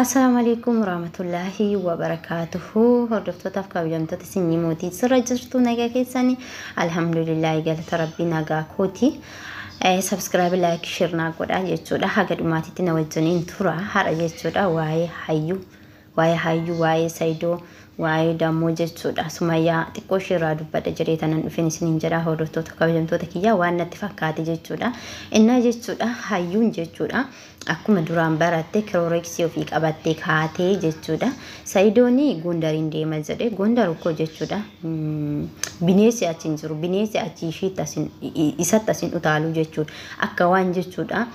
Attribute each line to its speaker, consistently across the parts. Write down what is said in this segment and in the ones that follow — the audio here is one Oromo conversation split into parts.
Speaker 1: Assalamu alaikum warahmatullahi wabarakatuhu. Hordoftotaaf kabajamtoota isinii mootii sirra jirtu nagaa keessanii alhamdulillah galata rabbii nagaa kooti. Subscribe like share naa godhaa jechuudha. Haga dhumaatitti na wajjiniin tura hara jechuudha. Waa'ee hayyuu waa'ee saydoo waa'ee dammoo jechuudha. Sumayyaa xiqqoo shirraa dubbadha jedhee tanan dhufeen isiniin jedha. Hordoftoota kabajamtoota kiyyaa waan natti fakkaate jechuudha. Innaa jechuudha hayyuun jechuudha. Akkuma duraan baratte kirooreksii ofii qabattee kaatee jechuudha. Saydooni Gondariin deema jedhe. Gondar ukkoo jechuudha. Bineensi achi hin jiru. Bineensi achi isatti asin utaaluu jechuudha. Akka waan jechuudha.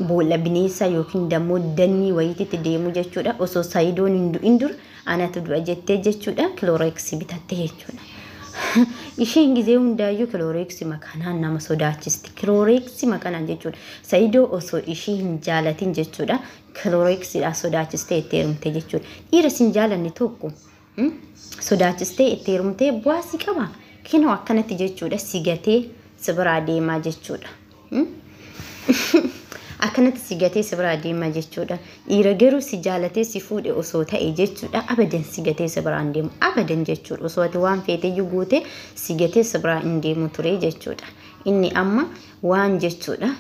Speaker 1: Boolla bineensa yookiin dammoo dannii wayititti deemu jechuudha. Osoo saydoon hin dur anatu du'a jettee jechuudha. Kirooreksii bitatte jechuudha. Isheen gizee hundaayyuu kirooreksii makanaan nama sodaachisti. Kirooreksii makanaan jechuudha. Saydoo osoo ishee hin jaalatin jechuudha. Kirooreksiidhaan sodaachistee itti heerumte jechuudha. Dhiira sin jaalanne tokko sodaachistee itti heerumtee bu'aasii qaba. Kinoo akkanatti jechuudha. Sigatee sibiraa deemaa jechuudha. Akkanatti sigatee sibiraa deemaa jechuudha. Dhiira garuu si jaalatee si fuudhe osoo ta'e jechuudha. Abadan sigatee sibiraan deemu. Abadan jechuudha. Osoo ati waan feeteyyuu guute sigatee sibiraa hin deemu ture jechuudha. Inni amma waan jechuudha.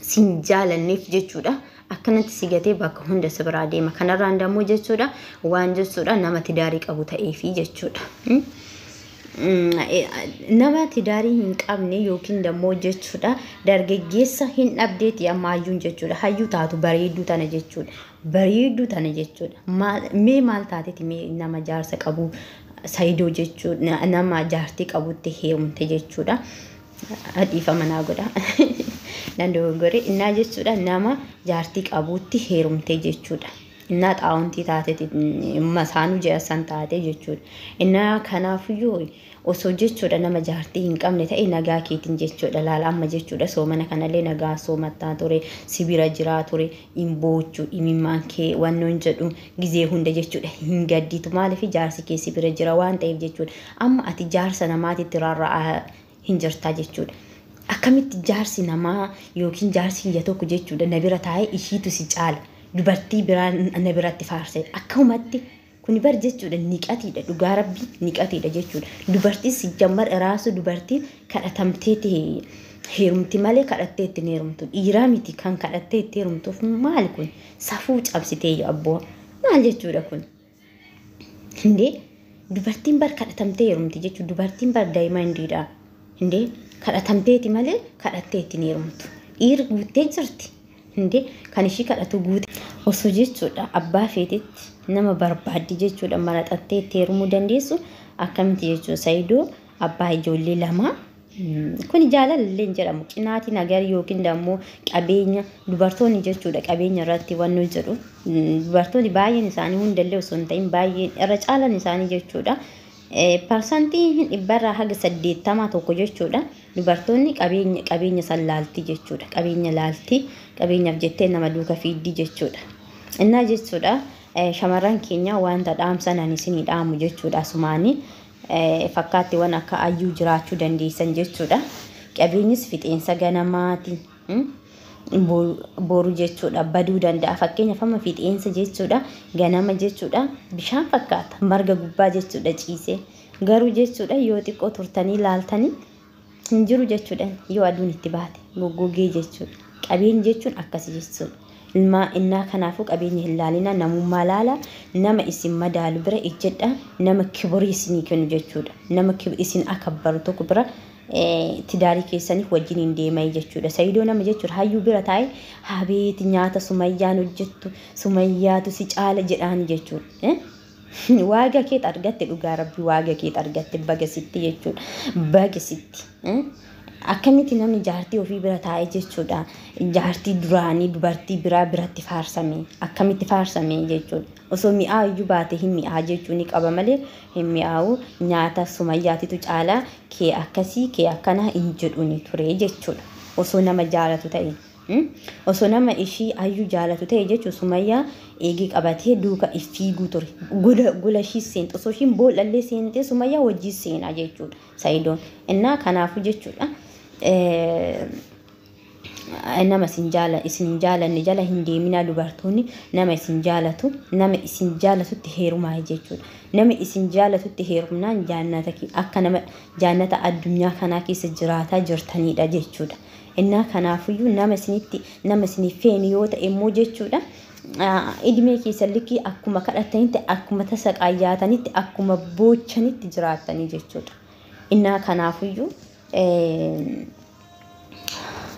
Speaker 1: Sin jaalanneef jechuudha. Akkanatti sigatee bakka hunda sibiraa deema. Kanarraan dammoo jechuudha. Waan jechuudha nama tidaarii qabu ta'eefi jechuudha. Nama tidaarii hin qabne yookiin dammoo jechuudha dargaggeessa hin dhabdeeti amma hayyuun jechuudha. Hayyuu taatu bareedduu tana jechuudha. Bareedduu tana jechuudha. Maal taateeti nama jaarsa qabu saydoo jechuudha. Nama jaartii qabutti heerumte jechuudha. Dhiifama naa godha. Dandogore innaa jechuudha nama jaartii qabutti heerumte jechuudha. Innaa xaawuntii taateeti masaanuu jeessan taate jechuudha. Innaa kanaafiyyuu osoo jechuudha nama jaartii hin qabne ta'e nagaa keetiin jechuudha. Laala amma jechuudha soomana kanallee nagaa soomattaa ture sibira jiraa ture imboochuu imimmaan kee wannoon jedhu gizee hunda jechuudha hin gaddiitu maaliif jaarsi kee sibira jira waan ta'eef jechuudha. Amma ati jaarsa namaatitti rarra'aa hin jirtaa jechuudha. Akkamitti jaarsi namaa yookiin jaarsi iyya tokko jechuudha na bira taa'ee ishiitu si caala. Dubartii biraan na biratti faarse akkumatti kuni bar jechuudha niqatiidha dhugaa rabbii niqatiidha jechuudha. Dubartii si jammar raasu dubartii kadhatamteeti heerumti malee kadhattee itti heerumtu dhiiraa miti kan kadhattee itti heerumtuuf maali kun safuu cabsitee abboo maal jechuudha kun hindee dubartiin bar kadhatamtee heerumti jechuudha. Dubartiin bar daayimandiidha hindee kadhatamteeti malee kadhattee itti heerumtu dhiira guuttee jirti. Hinde kan ishii kadhatu guute osoo jechuudha abbaa feetetti nama barbaaddi jechuudha maraxattee itti heerumuu dandeessu akkamitti jechuudha. Saydoo abbaa ijoollee lama kun jaalallee jedhamu cinaatii nagari yookiin dammoo qabeenya dubartoonni jechuudha qabeenya irratti wannu jedhu dubartoonni baay'een isaanii hundallee osoo hin ta'in baay'een irra caalan isaanii jechuudha. Parsantii dhibbarraa haga 80 tokko jechuudha. Dubartoonni qabeenya san laalti jechuudha. Qabeenya laalti qabeenyaaf jettee nama duuka fiiddi jechuudha. Innaa jechuudha shamarran keenya wanta dhaamsanan isinii dhaamu jechuudha. Sumaanii fakkaattiiwwan akka ayyuu jiraachuu dandeessan jechuudha. Qabeenyis fixeensa ganamaati. Boru jechuudha baduu danda'a. Fakkeenyaaf amma fixeensa jechuudha ganama jechuudha bishaan fakkaata marga gubbaa jechuudha ciisee garuu jechuudha yoo xiqqoo turtanii laaltanii hin jiru jechuudha. Yoo aduun itti baate goggogee jechuudha. Qabeenya jechuun akkasi jechuudha. Innaa kanaafuu qabeenya hin laalina namummaa laala nama isin madaalu bira ejjedha nama kiburii isinii kennu jechuudha. Nama isin akabbaru tokko bira tidaarii keessaniif wajjin hin deemay jechuudha. Saydoo nama jechuudha hayyuu bira taa'e habeeti nyaata sumayyaan hojjettu sumayyaatu si caala jedhaan jechuudha. Waaga kee argatte dhugaa rabbii waaga kee argatte bagasitti jechuudha. Bagasitti. Akkamitti namni jaartii ofii bira taa'e jechuudha. Jaartii duraanii dubartii biraa biratti faarsame akkamitti faarsame jechuudha. Osoo mi'aa iyyuu baate hin mi'aa jechuun ni qaba malee hin mi'aawu nyaata sumayyaatitu caalaa kee akkasii kee akkana hin jedhuuni ture jechuudha. Osoo nama jaalatu ta'e. Osoo nama ishii ayyuu jaalatu ta'e jechuudha sumayyaa eegii qabatee duuka fiiguu ture. Gola ishii seente osoo ishiin bool'allee seentee sumayyaa wajjii seenaa jechuudha. Saydoon innaa kanaafuu jechuudha. nama isin jaalanne jala hin deemina dubartoonni nama isin jaalatutti heerumaa jechuudha. Nama isin jaalatutti heerumnaan akka nama jaannata addunyaa kanaa keessa jiraataa jirtanidha jechuudha. Innaa kanaafuyyuu nama isiniif feeni yoo ta'e immoo jechuudha. Idimee keessa likkii akkuma kadhatanitti akkuma tasa qaayyaatanitti akkuma boochanitti jiraatanii jechuudha. Innaa kanaafuyyuu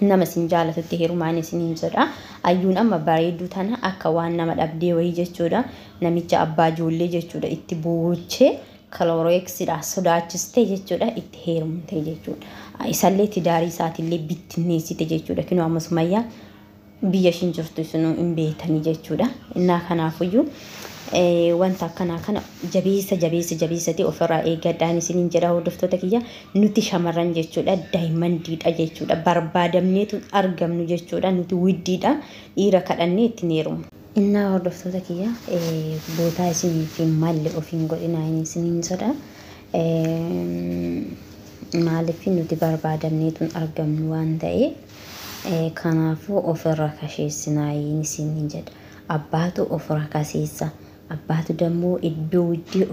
Speaker 1: nama isin jaalatutti heerumaan isiniin jedha. Ayyuun amma bareedduu tana akka waan nama dhabdee wayii jechuudha. Namicha abbaa ijoollee jechuudha itti boochee kalooreeksidha sodaachistee jechuudha itti heerumte jechuudha. Isallee tidaarii isaatiillee bittinneessite jechuudha. Kinoo amma Sumayyaa biyya ishiin jirtu isinuu hin beekanii jechuudha. Innaa kanaafuyyuu wanta akkanaa kana jabeessati ofirraa eeggadhaan isiniin jedha hordoftoota kiyya. Nuti shamarran jechuudha daa'imandiidha jechuudha. Barbaadamneetu argamnu jechuudha. Nuti widdiidha dhiira kadhannee ittiin heerumu. Innaa hordoftoota kiyya bootaa isiniif malle ofiin godhinaa isiniin jedha. Maaliif nuti barbaadamneetu argamnu waan ta'e kanaafuu ofirra kasheessinaa isiniin jedha. Abbaatu ofirra kaseessa. Abbaatu dammoo iddoo widdii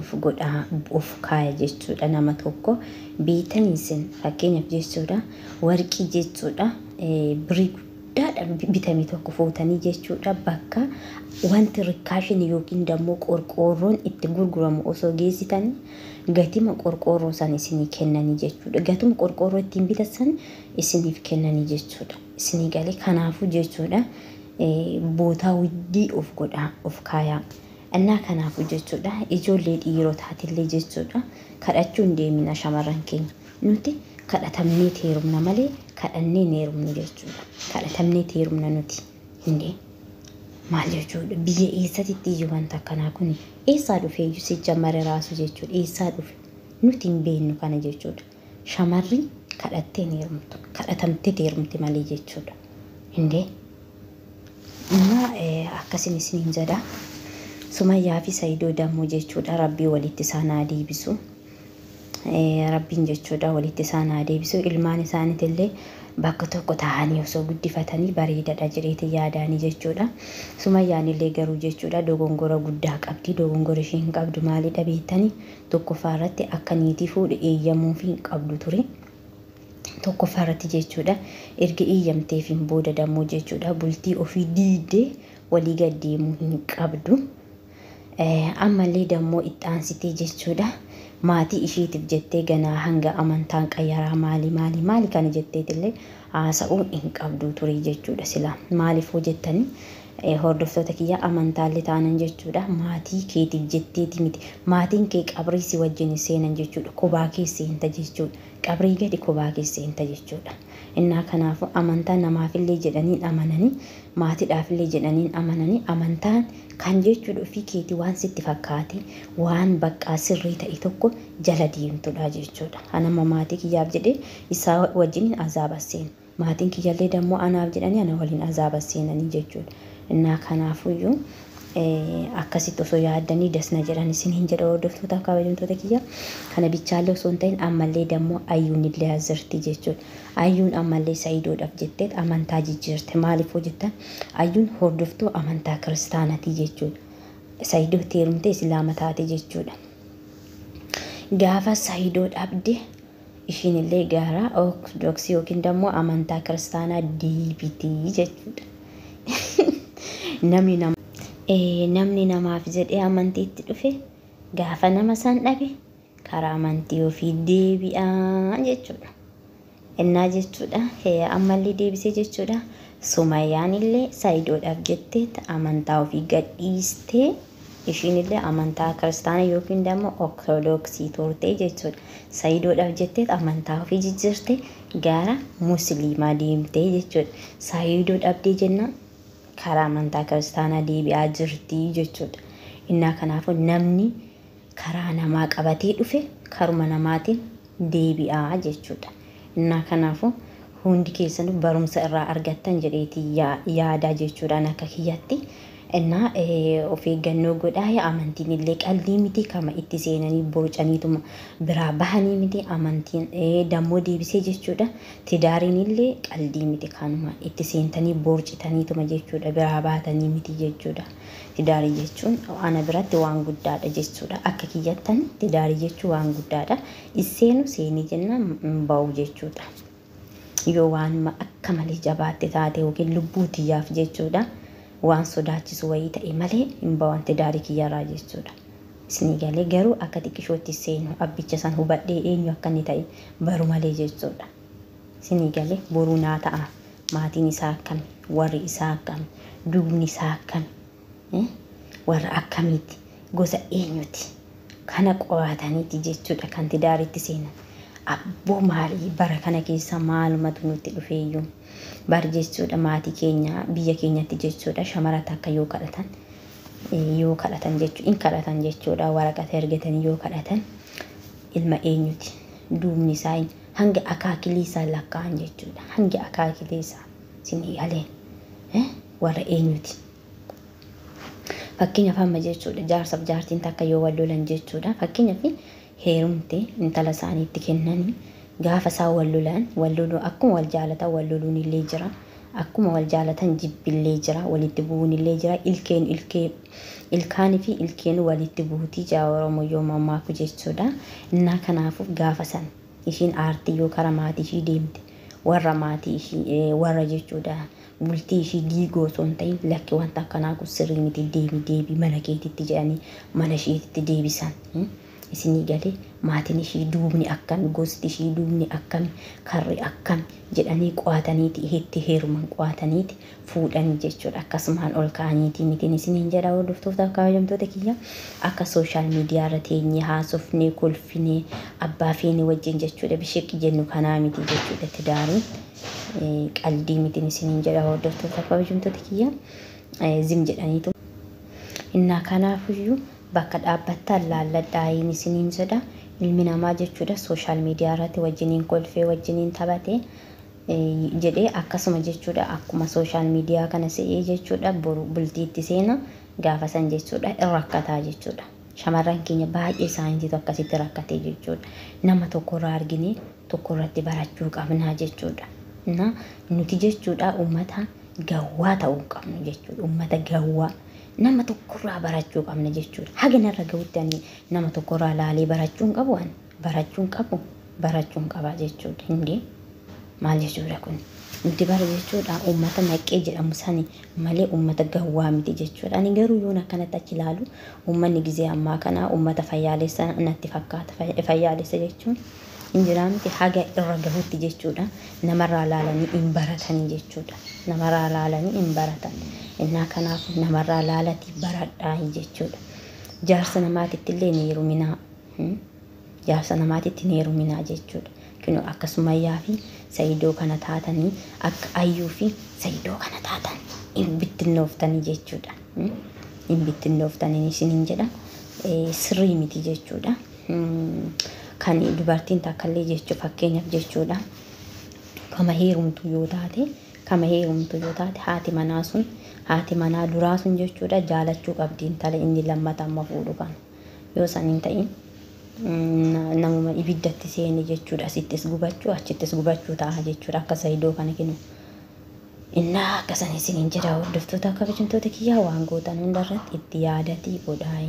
Speaker 1: of kaaya jechuudha. Nama tokko biitaniisin fakkeenyaaf jechuudha warqii jechuudha birii guddaadhaan bitame tokko fuutanii jechuudha bakka wanti rikkaashin yookiin dammoo qorqoorroon itti gurguramu osoo geessitanii gatima qorqoorroo san isinii kennanii jechuudha. Gatuma qorqoorroo ittiin bitatan isiniif kennanii jechuudha. Isinii galee kanaafuu jechuudha bootaa widdii of kaayaa. Innaa kanaafu jechuudha ijoollee dhiirotaatillee jechuudha kadhachuu hin deemina shamarran keenya. Nuti kadhatamnee heerumna malee kadhannee heerumnu jechuudha. Kadhatamnee heerumna nuti hindee maal jechuudha biyya eessatti iyyuu wanta akkanaa kun eessaa dhufee iyyuu sijjammare raasu jechuudha. Eessaa dhufe nuti hin beeknu kana jechuudha. Shamarri kadhattee heerumtu kadhatamtee heerumti malee jechuudha hindee. Innaa akkasiin isiniin jedha. Sumayyaa fi Saayidoo dammoo jechuudha rabbii walitti isaan haa deebisu. Rabbiin jechuudha walitti isaan haa deebisu. Ilmaan isaaniitillee bakka tokko taa'anii osoo guddifatanii bareedaadha jedheeti yaadaanii jechuudha. Sumayyaan illee garuu jechuudha dogongora guddaa qabdi. Dogongora ishee hin qabdu maalidha beektanii tokkoffaa irratti akka niitii fuudhe eeyyamuu fi hin qabdu ture. Tokkoffaa irratti jechuudha erga eeyyamteefiin booda dammoo jechuudha bultii ofii diidee walii gad deemuu hin qabdu. Ammallee dammoo itti aansitee jechuudha maatii isheetiif jettee ganaa hanga amantaan qayyaraa maali kana jetteetillee haasa'uu hin qabdu ture jechuudha. Sila maaliif hojjettanii hordoftoota kiyya amantaallee taanan jechuudha maatii keetiif jetteeti miti. Maatiin kee qabrii si wajjin seenan jechuudha. Kophaa keessa seenta jechuudha. Qabrii gadi kophaa keessa seenta jechuudha. Innaa kanaafu amantaan namaafillee jedhaniin amananii maatiidhaafillee jedhaniin amananii amantaan kan jechuudha ofii keetii waan sitti fakkaate waan baqqaa sirrii ta'e tokko jala deemtudha jechuudha. Anamma maatii kiyyaaf jedhee isaa wajjin azaaba seena. Maatiin kiyyallee dammoo anaaf jedhanii ana waliin azaaba seenanii jechuudha. Innaa kanaafuyyuu akkasitti osoo yaaddanii dasna jedhan isiniin jedha hordoftoota kabajamtoota kiyya. Kana bichaallee osoo hin ta'in ammallee dammoo ayyuun illee azirti jechuudha. Ayyuun ammallee Saayidoodhaaf jettee amantaa jijjiirte. Maaliif hojjettan? Ayyuun hordoftuu amantaa kiristaanatii jechuudha. Saayidootti heerumtee islaama taate jechuudha. Gaafa Saayidoo dhabde ishiin illee gara ortodoksii yookiin dammoo amantaa kiristaanaa deebitii jechuudha. Namni namaaf jedhee amantiitti dhufe gaafa nama san dhabe karaa amantii ofii deebi'aa jechuudha. Innaa jechuudha ammallee deebisee jechuudha. Sumayyaan illee Saayidoodhaaf jettee amantaa ofii gadhiistee ishiin illee amantaa kiristaana yookiin dammoo ortodoksii turte jechuudha. Saayidoodhaaf jettee amantaa ofii jijjiirte gara musliimaa deemtee jechuudha. Saayidoo dhabdee jennaan karaa amantaa kiristaanaa deebi'aa jirti jechuudha. Innaa kanaafu namni karaa namaa qabatee dhufe karuma namaatiin deebi'aa jechuudha. Innaa kanaafu hundi keessanuu barumsa irraa argattan jedheeti yaadaa jechuudhaan akka kiyyatti Innaa of eeggannoo godhaa amantiin illee qalbii miti kama itti seenanii borcaniituma biraa bahanii miti amantiin dammoo deebisee jechuudha. Tidaariin illee qalbii miti kanuma itti seentanii borcitaniituma jechuudha biraa baatanii miti jechuudha. Tidaarii jechuun ana biratti waan guddaadha jechuudha. Akka kiyyattan tidaarii jechuun waan guddaadha. Isseenu seenii jennaan ba'u jechuudha. Yoo waan akka malee jabaatte taate yookiin lubbuu tiyyaaf jechuudha. Waan sodaachisu wayii ta'e malee hin ba'u tidaarii kiyyarraa jechuudha. Isinii galee garuu akka xiqqishootti seenu abbicha san hubadhee eenyu akka inni ta'e baru malee jechuudha. Isinii galee boruu naa ta'a. Maatiin isaa akkami? Warri isaa akkami? Duubni isaa akkami? Warra akkamiiti? Gosa eenyuti? Kana qorataniiti jechuudha kan tidaariitti seenan. Abboo maalii bara kana keessa maalumatu nutti dhufeeyyuu? Bar jechuudha maatii keenya biyya keenyatti jechuudha shamara takka yoo kadhatan jechuudha in kadhatan jechuudha waraqata ergatanii yoo kadhatan ilma eenyuti? Duubni isaa hanga akaakiliisaa lakkaa'an jechuudha. Hanga akaakiliisaa isinii galee warra eenyuti? Fakkeenyaaf amma jechuudha jaarsaaf jaartiin takka yoo wal lolan jechuudha. Fakkeenyaaf heerumte intala isaaniitti kennanii gaafa isaa wal loluu akkuma wal jaalatan wal loluun illee jira. Akkuma wal jaalatan jibbillee jira. Walitti bu'uun illee jira. Ilkaanii fi ilkeen walitti buutii jaa Oromoo yoo mammaaku jechuudha. Innaa kanaafuu gaafa san ishiin aartii yoo kara maatii ishii deemte warra maatii ishii warra jechuudha. Bultii ishii diigoo osoo hin ta'in lakki wanta akkanaa kun sirrii miti deebi mana keetitti jedhanii mana isheetitti deebisan. Isinii galee maatiin ishii duubni akkami? Gosti ishii duubni akkami? Karri akkami? Jedhanii qo'ataniiti itti heeruman qo'ataniiti fuudhanii jechuudha. Akkasumaan ol ka'aniiti mitiin isiniin jedha hordoftoota kabajamtoota kiyya. Akka sooshaal miidiyaa irra teenyee haasofnee kolfinee abbaa feene wajjin jechuudha bisheeqi jennu kanaa miti jechuudha tidaariin. Qalbii mitiin isiniin jedha hordoftoota kabajamtoota kiyya. Zim jedhaniitu. Innaa kanaafuyyuu bakka dhaabbattan laalladhaayin isiniin jedha. Ilmi namaa jechuudha sooshaal miidiyaa irratti wajjiniin kolfee wajjiniin taphate jedhee akkasuma jechuudha akkuma sooshaal miidiyaa kana se'ee jechuudha bultiitti seena gaafa san jechuudha rakkataa jechuudha. Shamarran keenya baay'ee isaaniitu akkasitti rakkatee jechuudha. Nama tokkorraa arginee tokkorratti barachuu qabnaa jechuudha. Nuti jechuudha uummata gawwaa ta'uu qabnu jechuudha. Uummata gawwaa. Nama tokkorraa barachuu qabna jechuudha. Haga narra ga'utti ani nama tokkorraa laalee barachuun qaba jechuudha. Hindi maal jechuudha kun? Nuti bara jechuudha uummata naqee jedhamu sani malee uummata gawwaa miti jechuudha. Ani garuu yoon akkanatti achi ilaalu uummanni gizee ammaa kana uummata fayyaalessa natti fakkaata. Fayyaalessa jechuun injiraa miti haga irra gahutti jechuudha. Namarraa laalanii hin baratanii jechuudha. Namarraa laalanii hin baratan. Innaa kanaaf namarraa laalati baradhaa jechuudha. Jaarsa namaatitti illee ni heeruminaa. Jaarsa namaatitti ni heeruminaa jechuudha. Kinu akkasumayyaa fi sayidoo kana taatanii akka ayyuu fi sayidoo kana taatan hin bittinnooftanii jechuudha. Hin bittinnooftanii isiniin jedha. Sirrii miti jechuudha. Kan dubartiin takkallee jechuudha fakkeenyaaf jechuudha. Kama heerumtu yoo taate haati manaa duraa sun jechuudha jaalachuu qabdi intala inni lammata amma fuudhu kana. Yoo san hin ta'in namuma ibiddatti seeni jechuudha asittis gubachuu achittis gubachuu ta'a jechuudha akka sayidoo kana kinu. Innaa akkasan isiniin jedha hordoftoota kabajamtoota kiyyaa waan gootan hundarratti itti yaadatii godhaayi.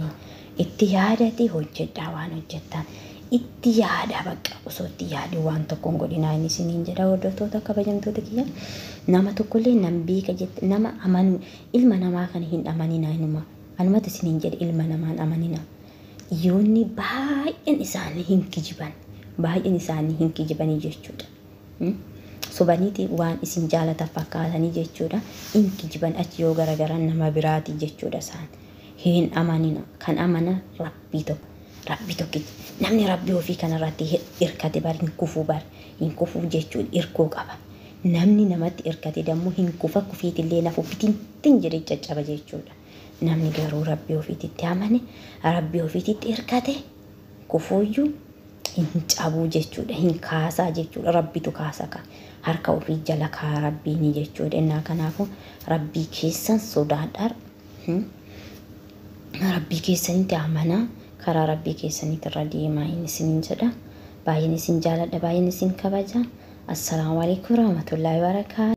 Speaker 1: Itti yaadatii hojjedhaa waan hojjettan. Itti yaada bakka osoo itti yaadii waan tokkoon godhinaa inni isiniin jedha hordoftoota kabajamtoota kiyya. Nama tokkollee nan beeka jette nama amanu ilma namaa kana hin amaninaa inuma. Anumatti isiniin jedhe ilma namaan amaninaa. Yoonni baay'een isaanii hin kijibanii jechuudha. Sobaniiti waan isin jaalatan fakkaatanii jechuudha. Hin kijiban achi yoo garagaran nama biraati jechuudha isaan. Hin amanina kan amana rabbii tokko. Rabbii tokkichi namni rabbii ofii kanarratti hirkate bar hin kufuu jechuun hirkoo qaba. Namni namatti hirkate dammoo hin kufa kufiitillee lafu bitintin jedhee caccaba jechuudha. Namni garuu rabbii ofiititti amane rabbii ofiititti hirkate kufuuyyuu hin cabuu jechuudha. Hin kaasaa jechuudha. Rabbitu kaasa ka harka ofii jala kaa rabbiini jechuudha. Innaa kanaafuu rabbii keessan sodaadhaa rabbii keessanitti amanaa karaa rabbii keessanitti irra deemaa isiniin jedha. Baay'een isin jaaladha, baay'een isin kabaja. Assalaamu alaykum warahmatullahi wabarakatuh.